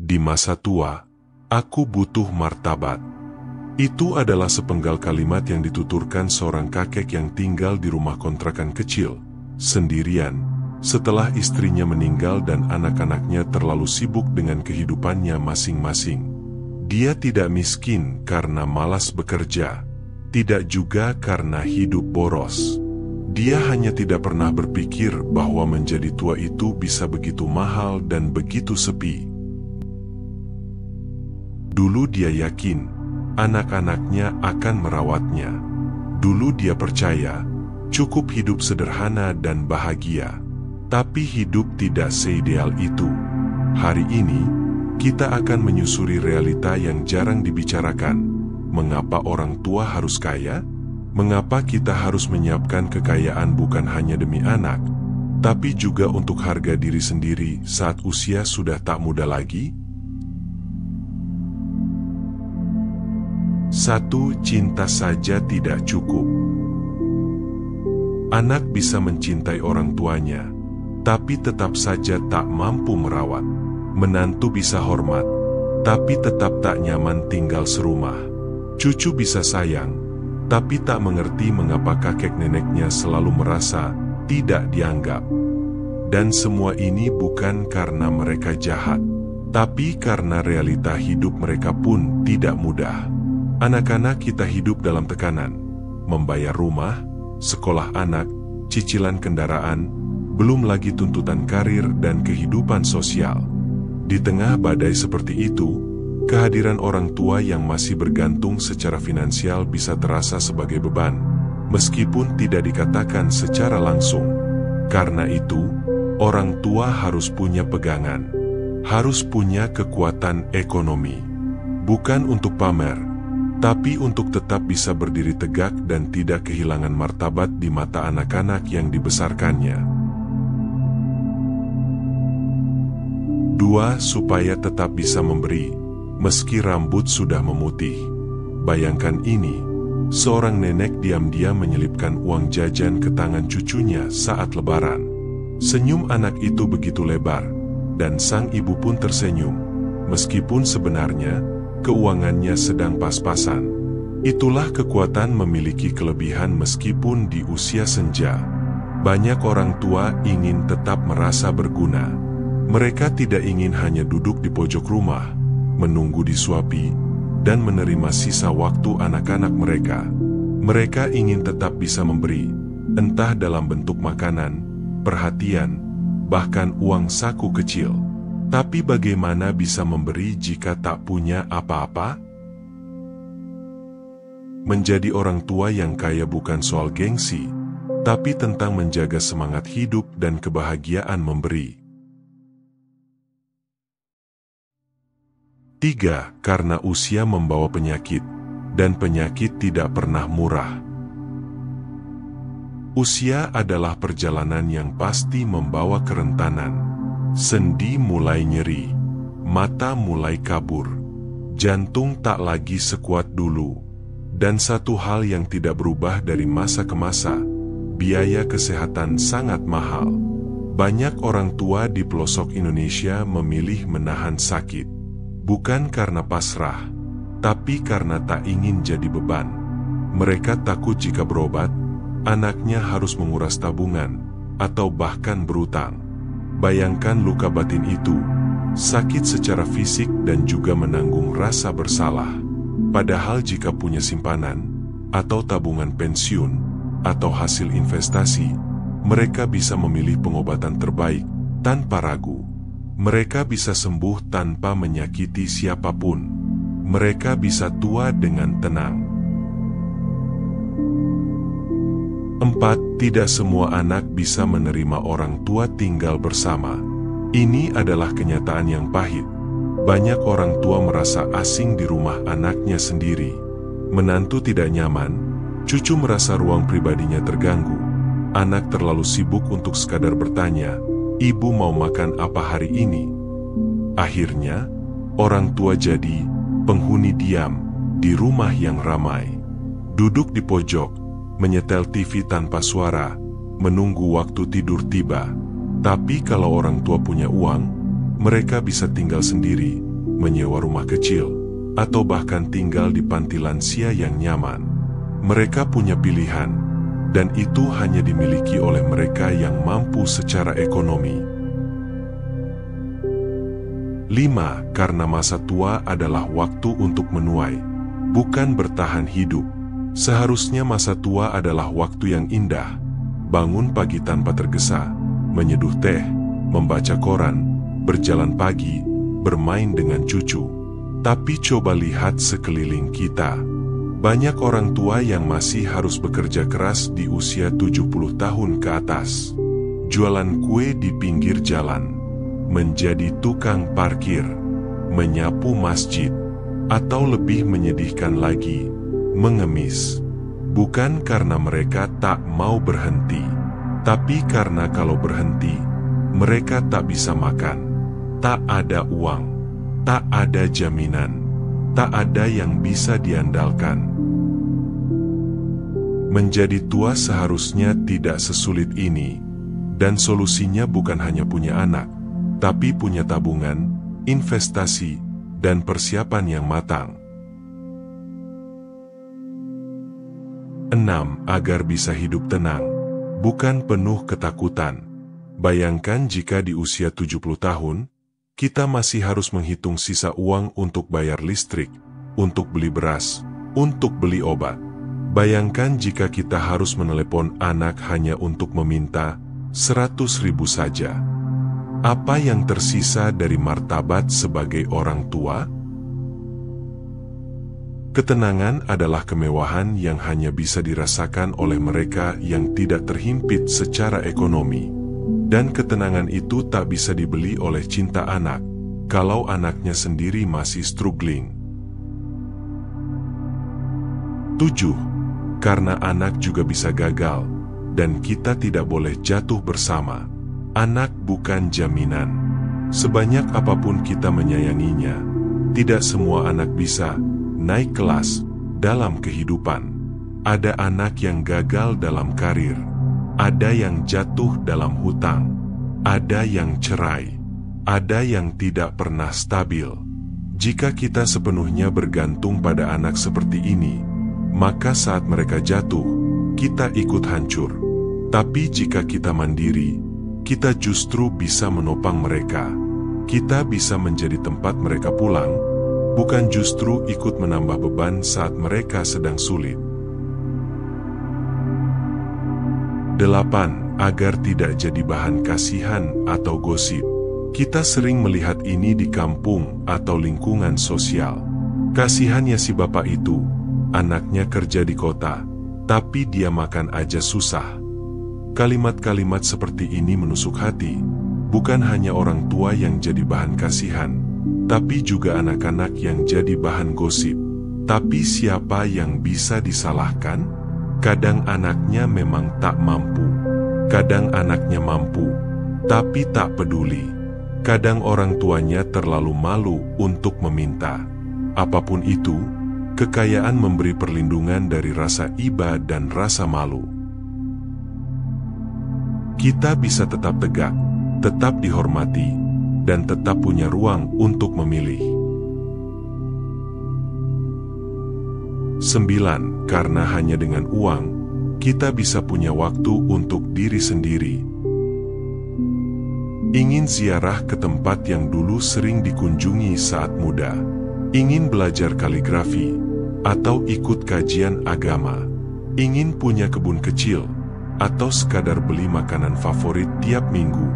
di masa tua, aku butuh martabat. Itu adalah sepenggal kalimat yang dituturkan seorang kakek yang tinggal di rumah kontrakan kecil, sendirian, setelah istrinya meninggal dan anak-anaknya terlalu sibuk dengan kehidupannya masing-masing. Dia tidak miskin karena malas bekerja, tidak juga karena hidup boros. Dia hanya tidak pernah berpikir bahwa menjadi tua itu bisa begitu mahal dan begitu sepi. Dulu dia yakin anak-anaknya akan merawatnya. Dulu dia percaya cukup hidup sederhana dan bahagia. Tapi hidup tidak seideal itu. Hari ini, kita akan menyusuri realita yang jarang dibicarakan. Mengapa orang tua harus kaya? Mengapa kita harus menyiapkan kekayaan bukan hanya demi anak, tapi juga untuk harga diri sendiri saat usia sudah tak muda lagi? 1. Cinta saja tidak cukup. Anak bisa mencintai orang tuanya, tapi tetap saja tak mampu merawat. Menantu bisa hormat, tapi tetap tak nyaman tinggal serumah. Cucu bisa sayang, tapi tak mengerti mengapa kakek neneknya selalu merasa tidak dianggap. Dan semua ini bukan karena mereka jahat, tapi karena realita hidup mereka pun tidak mudah. Anak-anak kita hidup dalam tekanan, membayar rumah, sekolah anak, cicilan kendaraan, belum lagi tuntutan karir dan kehidupan sosial. Di tengah badai seperti itu, kehadiran orang tua yang masih bergantung secara finansial bisa terasa sebagai beban, meskipun tidak dikatakan secara langsung. Karena itu, orang tua harus punya pegangan, harus punya kekuatan ekonomi. Bukan untuk pamer, tapi untuk tetap bisa berdiri tegak dan tidak kehilangan martabat di mata anak-anak yang dibesarkannya. 2. Supaya tetap bisa memberi, meski rambut sudah memutih. Bayangkan ini, seorang nenek diam-diam menyelipkan uang jajan ke tangan cucunya saat lebaran. Senyum anak itu begitu lebar, dan sang ibu pun tersenyum, meskipun sebenarnya keuangannya sedang pas-pasan. Itulah kekuatan memiliki kelebihan meskipun di usia senja. Banyak orang tua ingin tetap merasa berguna. Mereka tidak ingin hanya duduk di pojok rumah, menunggu disuapi, dan menerima sisa waktu anak-anak mereka. Mereka ingin tetap bisa memberi, entah dalam bentuk makanan, perhatian, bahkan uang saku kecil. Tapi bagaimana bisa memberi jika tak punya apa-apa? Menjadi orang tua yang kaya bukan soal gengsi, tapi tentang menjaga semangat hidup dan kebahagiaan memberi. 3. Karena usia membawa penyakit, dan penyakit tidak pernah murah. Usia adalah perjalanan yang pasti membawa kerentanan. Sendi mulai nyeri, mata mulai kabur, jantung tak lagi sekuat dulu. Dan satu hal yang tidak berubah dari masa ke masa, biaya kesehatan sangat mahal. Banyak orang tua di pelosok Indonesia memilih menahan sakit. Bukan karena pasrah, tapi karena tak ingin jadi beban. Mereka takut jika berobat, anaknya harus menguras tabungan, atau bahkan berutang. Bayangkan luka batin itu, sakit secara fisik dan juga menanggung rasa bersalah. Padahal jika punya simpanan, atau tabungan pensiun, atau hasil investasi, mereka bisa memilih pengobatan terbaik tanpa ragu. Mereka bisa sembuh tanpa menyakiti siapapun. Mereka bisa tua dengan tenang. 4. Tidak semua anak bisa menerima orang tua tinggal bersama. Ini adalah kenyataan yang pahit. Banyak orang tua merasa asing di rumah anaknya sendiri. Menantu tidak nyaman, cucu merasa ruang pribadinya terganggu. Anak terlalu sibuk untuk sekadar bertanya, "Ibu mau makan apa hari ini?" Akhirnya, orang tua jadi penghuni diam di rumah yang ramai. Duduk di pojok, menyetel TV tanpa suara, menunggu waktu tidur tiba. Tapi kalau orang tua punya uang, mereka bisa tinggal sendiri, menyewa rumah kecil, atau bahkan tinggal di panti lansia yang nyaman. Mereka punya pilihan, dan itu hanya dimiliki oleh mereka yang mampu secara ekonomi. 5. Karena masa tua adalah waktu untuk menuai, bukan bertahan hidup. Seharusnya masa tua adalah waktu yang indah. Bangun pagi tanpa tergesa, menyeduh teh, membaca koran, berjalan pagi, bermain dengan cucu. Tapi coba lihat sekeliling kita. Banyak orang tua yang masih harus bekerja keras di usia 70 tahun ke atas. Jualan kue di pinggir jalan, menjadi tukang parkir, menyapu masjid, atau lebih menyedihkan lagi, mengemis. Bukan karena mereka tak mau berhenti, tapi karena kalau berhenti, mereka tak bisa makan, tak ada uang, tak ada jaminan, tak ada yang bisa diandalkan. Menjadi tua seharusnya tidak sesulit ini, dan solusinya bukan hanya punya anak, tapi punya tabungan, investasi, dan persiapan yang matang. 6. Agar bisa hidup tenang, bukan penuh ketakutan. Bayangkan jika di usia 70 tahun, kita masih harus menghitung sisa uang untuk bayar listrik, untuk beli beras, untuk beli obat. Bayangkan jika kita harus menelepon anak hanya untuk meminta 100.000 saja. Apa yang tersisa dari martabat sebagai orang tua? Ketenangan adalah kemewahan yang hanya bisa dirasakan oleh mereka yang tidak terhimpit secara ekonomi. Dan ketenangan itu tak bisa dibeli oleh cinta anak, kalau anaknya sendiri masih struggling. 7. Karena anak juga bisa gagal, dan kita tidak boleh jatuh bersama. Anak bukan jaminan. Sebanyak apapun kita menyayanginya, tidak semua anak bisa naik kelas dalam kehidupan. Ada anak yang gagal dalam karir, ada yang jatuh dalam hutang, ada yang cerai, ada yang tidak pernah stabil. Jika kita sepenuhnya bergantung pada anak seperti ini, maka saat mereka jatuh, kita ikut hancur. Tapi jika kita mandiri, kita justru bisa menopang mereka. Kita bisa menjadi tempat mereka pulang, bukan justru ikut menambah beban saat mereka sedang sulit. 8. Agar tidak jadi bahan kasihan atau gosip. Kita sering melihat ini di kampung atau lingkungan sosial. Kasihannya si bapak itu, anaknya kerja di kota, tapi dia makan aja susah. Kalimat-kalimat seperti ini menusuk hati. Bukan hanya orang tua yang jadi bahan kasihan, tapi juga anak-anak yang jadi bahan gosip. Tapi siapa yang bisa disalahkan? Kadang anaknya memang tak mampu. Kadang anaknya mampu, tapi tak peduli. Kadang orang tuanya terlalu malu untuk meminta. Apapun itu, kekayaan memberi perlindungan dari rasa iba dan rasa malu. Kita bisa tetap tegak, tetap dihormati, dan tetap punya ruang untuk memilih. 9. Karena hanya dengan uang, kita bisa punya waktu untuk diri sendiri. Ingin ziarah ke tempat yang dulu sering dikunjungi saat muda, ingin belajar kaligrafi, atau ikut kajian agama, ingin punya kebun kecil, atau sekadar beli makanan favorit tiap minggu.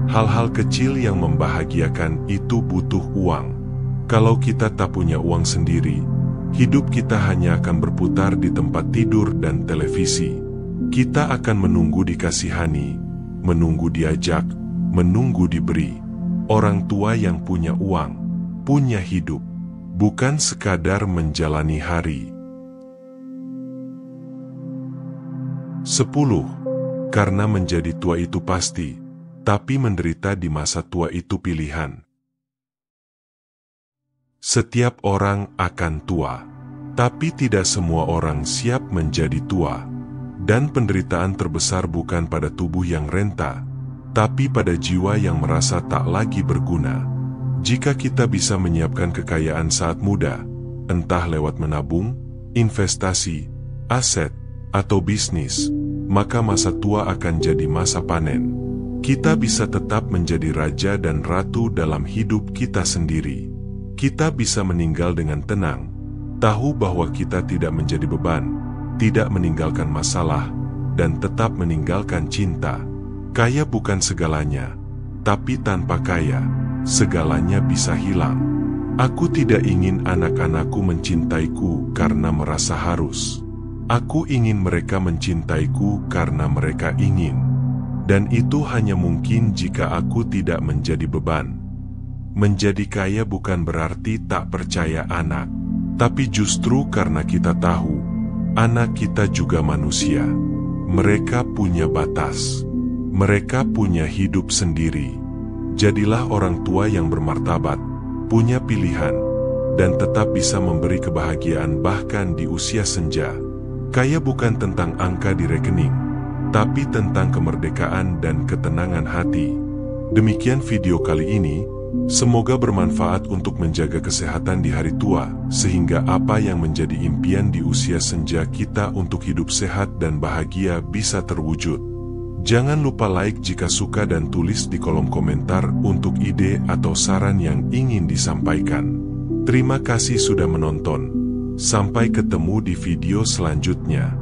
Hal-hal kecil yang membahagiakan itu butuh uang. Kalau kita tak punya uang sendiri, hidup kita hanya akan berputar di tempat tidur dan televisi. Kita akan menunggu dikasihani, menunggu diajak, menunggu diberi. Orang tua yang punya uang, punya hidup, bukan sekadar menjalani hari. 10. Karena menjadi tua itu pasti, tapi menderita di masa tua itu pilihan. Setiap orang akan tua, tapi tidak semua orang siap menjadi tua. Dan penderitaan terbesar bukan pada tubuh yang renta, tapi pada jiwa yang merasa tak lagi berguna. Jika kita bisa menyiapkan kekayaan saat muda, entah lewat menabung, investasi, aset, atau bisnis, maka masa tua akan jadi masa panen. Kita bisa tetap menjadi raja dan ratu dalam hidup kita sendiri. Kita bisa meninggal dengan tenang, tahu bahwa kita tidak menjadi beban, tidak meninggalkan masalah, dan tetap meninggalkan cinta. Kaya bukan segalanya, tapi tanpa kaya, segalanya bisa hilang. Aku tidak ingin anak-anakku mencintaiku karena merasa harus. Aku ingin mereka mencintaiku karena mereka ingin. Dan itu hanya mungkin jika aku tidak menjadi beban. Menjadi kaya bukan berarti tak percaya anak, tapi justru karena kita tahu, anak kita juga manusia. Mereka punya batas. Mereka punya hidup sendiri. Jadilah orang tua yang bermartabat, punya pilihan, dan tetap bisa memberi kebahagiaan bahkan di usia senja. Kaya bukan tentang angka di rekening, tapi tentang kemerdekaan dan ketenangan hati. Demikian video kali ini. Semoga bermanfaat untuk menjaga kesehatan di hari tua, sehingga apa yang menjadi impian di usia senja kita untuk hidup sehat dan bahagia bisa terwujud. Jangan lupa like jika suka dan tulis di kolom komentar untuk ide atau saran yang ingin disampaikan. Terima kasih sudah menonton. Sampai ketemu di video selanjutnya.